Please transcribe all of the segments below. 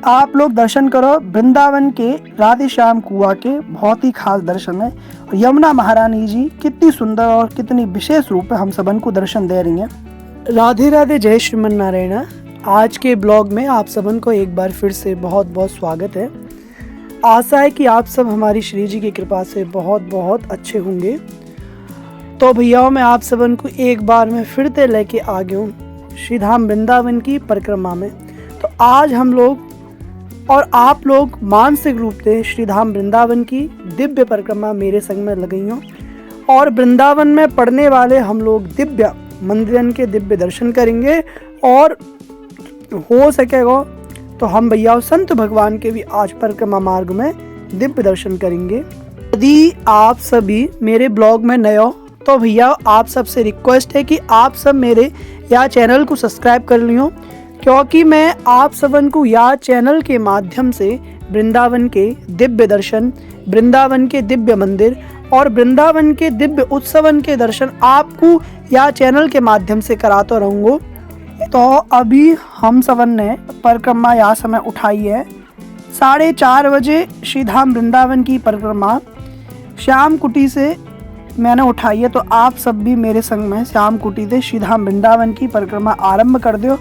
आप लोग दर्शन करो वृंदावन के राधे श्याम कुआं के, बहुत ही खास दर्शन है। और यमुना महारानी जी कितनी सुंदर और कितनी विशेष रूप में हम सबन को दर्शन दे रही हैं। राधे राधे, जय श्रीमन नारायण। आज के ब्लॉग में आप सबन को एक बार फिर से बहुत बहुत स्वागत है। आशा है कि आप सब हमारी श्री जी की कृपा से बहुत बहुत अच्छे होंगे। तो भैया मैं आप सबन को एक बार में फिर से लेके आ गया हूँ श्री धाम वृंदावन की परिक्रमा में। तो आज हम लोग और आप लोग मानसिक रूप से श्री धाम वृंदावन की दिव्य परिक्रमा मेरे संग में लगाई हो, और वृंदावन में पढ़ने वाले हम लोग दिव्य मंदिरन के दिव्य दर्शन करेंगे। और हो सकेगा तो हम भैया संत भगवान के भी आज परिक्रमा मार्ग में दिव्य दर्शन करेंगे। यदि आप सभी मेरे ब्लॉग में नए हो तो भैया आप सबसे रिक्वेस्ट है कि आप सब मेरे यह चैनल को सब्सक्राइब कर लियो, क्योंकि मैं आप सबन को यह चैनल के माध्यम से वृंदावन के दिव्य दर्शन, वृंदावन के दिव्य मंदिर और वृंदावन के दिव्य उत्सवन के दर्शन आपको यह चैनल के माध्यम से कराता रहूँगा। तो अभी हम सबन ने परिक्रमा यह समय उठाई है 4:30 बजे। श्री धाम वृंदावन की परिक्रमा श्याम कुटी से मैंने उठाई है, तो आप सब भी मेरे संग में श्याम कुटी से श्री धाम वृंदावन की परिक्रमा आरंभ कर दो।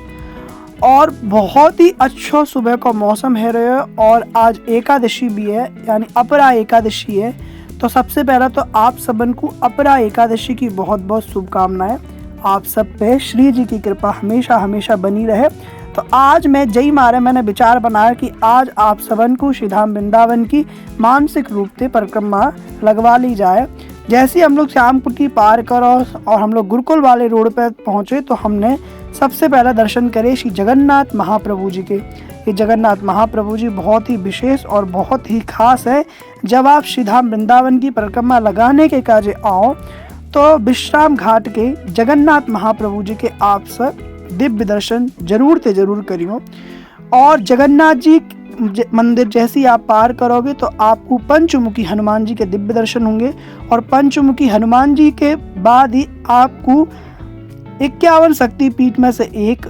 और बहुत ही अच्छा सुबह का मौसम है रहे, और आज एकादशी भी है, यानी अपरा एकादशी है। तो सबसे पहला तो आप सबन को अपरा एकादशी की बहुत बहुत शुभकामनाएं। आप सब पे श्री जी की कृपा हमेशा हमेशा बनी रहे। तो आज मैं जय मारे मैंने विचार बनाया कि आज आप सबन को श्री धाम वृंदावन की मानसिक रूप से परिक्रमा लगवा ली जाए। जैसे हम लोग श्याम कुटी पार करो और हम लोग गुरुकुल वाले रोड पर पहुँचे, तो हमने सबसे पहला दर्शन करे श्री जगन्नाथ महाप्रभु जी के। ये जगन्नाथ महाप्रभु जी बहुत ही विशेष और बहुत ही खास है। जब आप श्री धाम वृंदावन की परिक्रमा लगाने के काजे आओ तो विश्राम घाट के जगन्नाथ महाप्रभु जी के आप सब दिव्य दर्शन जरूर से जरूर करियो। और जगन्नाथ जी मंदिर जैसे ही आप पार करोगे तो आपको पंचमुखी हनुमान जी के दिव्य दर्शन होंगे, और पंचमुखी हनुमान जी के बाद ही आपको 51 शक्तिपीठ में से एक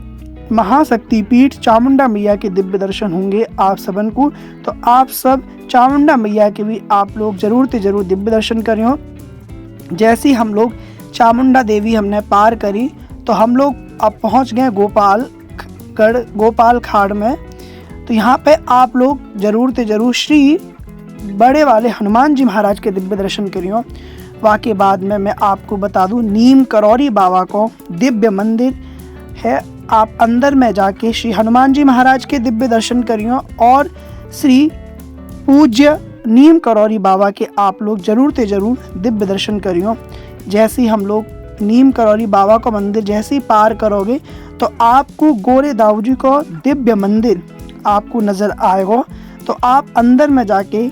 महाशक्तिपीठ चामुंडा मैया के दिव्य दर्शन होंगे आप सबन को। तो आप सब चामुंडा मैया के भी आप लोग जरूर से जरूर दिव्य दर्शन करियो। जैसे ही हम लोग चामुंडा देवी हमने पार करी तो हम लोग अब पहुंच गए गोपाल खाड़ में। तो यहाँ पे आप लोग जरूर से जरूर श्री बड़े वाले हनुमान जी महाराज के दिव्य दर्शन करियो। वाके बाद में मैं आपको बता दूं, नीम करौरी बाबा को दिव्य मंदिर है। आप अंदर में जाके श्री हनुमान जी महाराज के दिव्य दर्शन करियो, और श्री पूज्य नीम करौरी बाबा के आप लोग जरूर से जरूर दिव्य दर्शन करियो। जैसे ही हम लोग नीम करौरी बाबा का मंदिर जैसे ही पार करोगे तो आपको गोरे दाऊ जी को दिव्य मंदिर आपको नजर आएगा। तो आप अंदर में जाके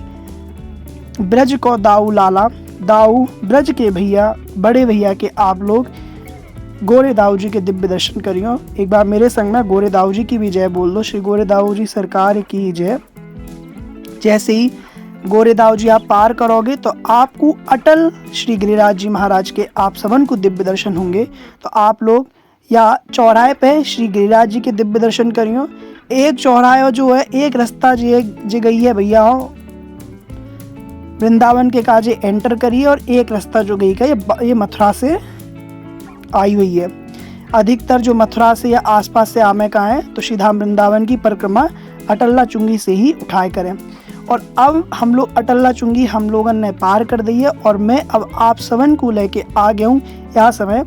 ब्रज को दाऊ ब्रज के भैया, बड़े भैया के आप लोग गोरे दाऊ जी के दिव्य दर्शन करियो। एक बार मेरे संग में गोरे दाऊ जी की भी जय बोल दो। श्री गोरे दाऊ जी सरकार की जय। जैसे ही गोरे दाऊ जी आप पार करोगे तो आपको अटल श्री गिरिराज जी महाराज के आप सबन को दिव्य दर्शन होंगे। तो आप लोग या चौराहे पे श्री गिरिराज जी के दिव्य दर्शन करियो। एक चौराहा जो है, एक रास्ता जी गई है भैया वृंदावन के काजे एंटर करिए, और एक रास्ता जो गई का ये मथुरा से आई हुई है। अधिकतर जो मथुरा से या आसपास से आमे का है, तो श्री धाम वृंदावन की परिक्रमा अटल्ला चुंगी से ही उठाए करें। और अब हम लोग अटल्ला चुंगी हम लोगों ने पार कर दी है, और मैं अब आप सबन को लेके आ गया हूँ यह समय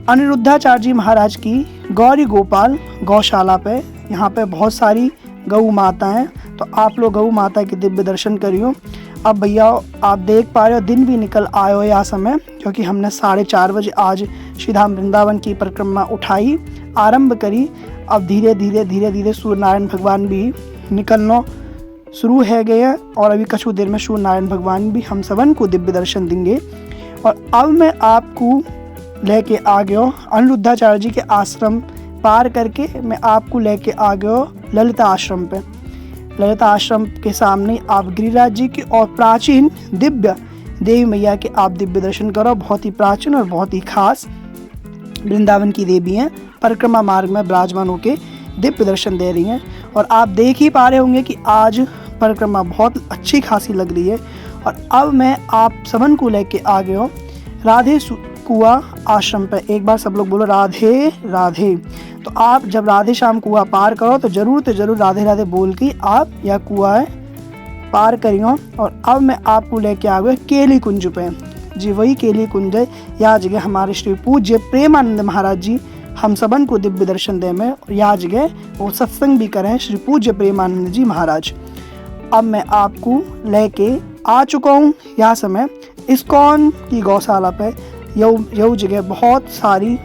अनिरुद्धाचार्य जी महाराज की गौरी गोपाल गौशाला पे। यहाँ पे बहुत सारी गौ माता हैं, तो आप लोग गौ माता के दिव्य दर्शन करियो। अब भैया आप देख पा रहे हो दिन भी निकल आए हो यह समय, क्योंकि हमने 4:30 बजे आज श्री धाम वृंदावन की परिक्रमा उठाई आरंभ करी। अब धीरे धीरे सूर्य नारायण भगवान भी निकलना शुरू है गए हैं, और अभी कुछ देर में सूर्य नारायण भगवान भी हम सबन को दिव्य दर्शन देंगे। और अब मैं आपको लेके आ गया अनिरुद्धाचार्य जी के आश्रम पार करके मैं आपको लेके आ गया ललिता आश्रम पे। ललिता आश्रम के सामने आप गिरिराज जी की और प्राचीन दिव्य देवी मैया के आप दिव्य दर्शन करो। बहुत ही प्राचीन और बहुत ही खास वृंदावन की देवी हैं, परिक्रमा मार्ग में विराजमान होके दिव्य दर्शन दे रही हैं। और आप देख ही पा रहे होंगे कि आज परिक्रमा बहुत अच्छी खासी लग रही है। और अब मैं आप सबन को लेके आ गया हूँ राधे कुआं आश्रम पे। एक बार सब लोग बोलो राधे राधे। तो आप जब राधे श्याम कुआं पार करो तो ज़रूर राधे राधे बोल के आप यह कुआं पार करियो। और अब मैं आपको लेके आ गया केली कुंज पे। जी वही केली कुंज है। यहाँ जगह हमारे श्री पूज्य प्रेमानंद महाराज जी हम सबन को दिव्य दर्शन दे में, और यहाँ जगह वो सत्संग भी करें श्री पूज्य प्रेमानंद जी महाराज। अब मैं आपको लेके आ चुका हूँ यहाँ समय इस्कॉन की गौशाला पे। यह जगह बहुत सारी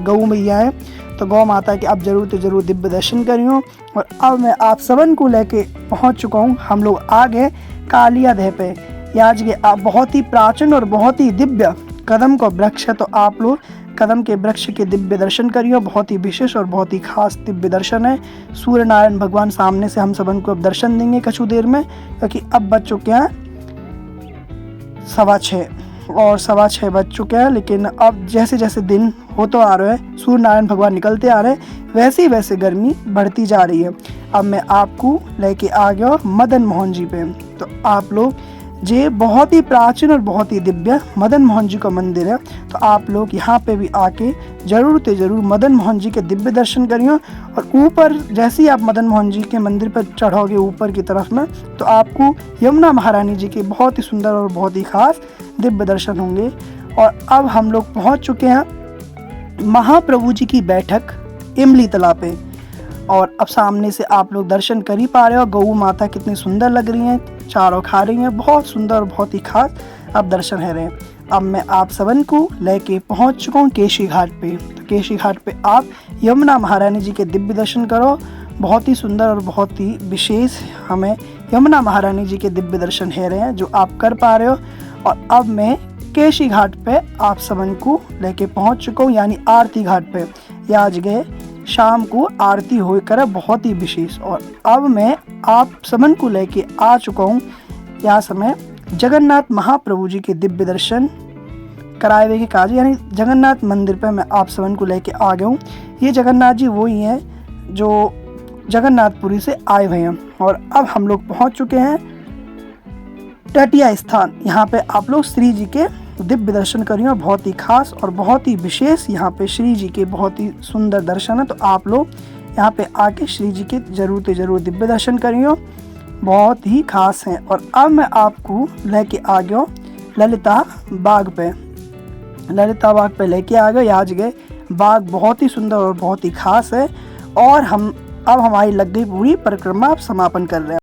गौ मैया है, तो गौ माता के आप ज़रूर दिव्य दर्शन करियो। और अब मैं आप सबन को लेके पहुँच चुका हूँ। हम लोग आ गए कालिया देह पे। यहाँ जगह आप बहुत ही प्राचीन और बहुत ही दिव्य कदम का वृक्ष है, तो आप लोग कदम के वृक्ष के दिव्य दर्शन करियो। बहुत ही विशेष और बहुत ही खास दिव्य दर्शन है। सूर्य नारायण भगवान सामने से हम सबन को अब दर्शन देंगे कुछ देर में, क्योंकि अब बज चुके हैं 6:15 और 6:15 बज चुके हैं। लेकिन अब जैसे जैसे दिन होता आ रहा है, सूर्य नारायण भगवान निकलते आ रहे हैं, वैसे वैसे गर्मी बढ़ती जा रही है। अब मैं आपको लेके आ गया मदन मोहन जी पे। तो आप लोग जे बहुत ही प्राचीन और बहुत ही दिव्य मदन मोहन जी का मंदिर है, तो आप लोग यहाँ पे भी आके ज़रूर मदन मोहन जी के दिव्य दर्शन करिए। और ऊपर जैसे ही आप मदन मोहन जी के मंदिर पर चढ़ोगे ऊपर की तरफ में, तो आपको यमुना महारानी जी के बहुत ही सुंदर और बहुत ही खास दिव्य दर्शन होंगे। और अब हम लोग पहुँच चुके हैं महाप्रभु जी की बैठक इमली तालाब पे। और अब सामने से आप लोग दर्शन कर ही पा रहे हो। गौ माता कितनी सुंदर लग रही हैं, चारों खा रही हैं, बहुत सुंदर और बहुत ही खास अब दर्शन है रहे हैं। अब मैं आप सबन को लेके पहुंच चुका हूँ केशी घाट पे। तो केशी घाट पे आप यमुना महारानी जी के दिव्य दर्शन करो। बहुत ही सुंदर और बहुत ही विशेष हमें यमुना महारानी जी के दिव्य दर्शन है रहे हैं, जो आप कर पा रहे हो। और अब मैं केशी घाट पे आप सबन को लेके पहुंच चुका हूँ, यानी आरती घाट पे। यहाँ जगह शाम को आरती होकर बहुत ही विशेष। और अब मैं आप सबन को लेके आ चुका हूँ यहाँ समय जगन्नाथ महाप्रभु जी के दिव्य दर्शन कराए हुए के काज, यानी जगन्नाथ मंदिर पे मैं आप सबन को लेके आ गया हूँ। ये जगन्नाथ जी वही हैं जो जगन्नाथपुरी से आए हुए हैं। और अब हम लोग पहुँच चुके हैं तटीय स्थान। यहाँ पे आप लोग श्री जी के दिव्य दर्शन करिए। बहुत ही खास और बहुत ही विशेष यहाँ पे श्री जी के बहुत ही सुंदर दर्शन है, तो आप लोग यहाँ पे आके श्री जी के ज़रूर दिव्य दर्शन करिए, बहुत ही खास हैं। और अब मैं आपको लेके आ गया ललिता बाग पे। ललिता बाग पे लेके आ गए। आज गए बाग बहुत ही सुंदर और बहुत ही खास है। और हम अब हमारी लग गई पूरी परिक्रमा, आप समापन कर रहे हैं।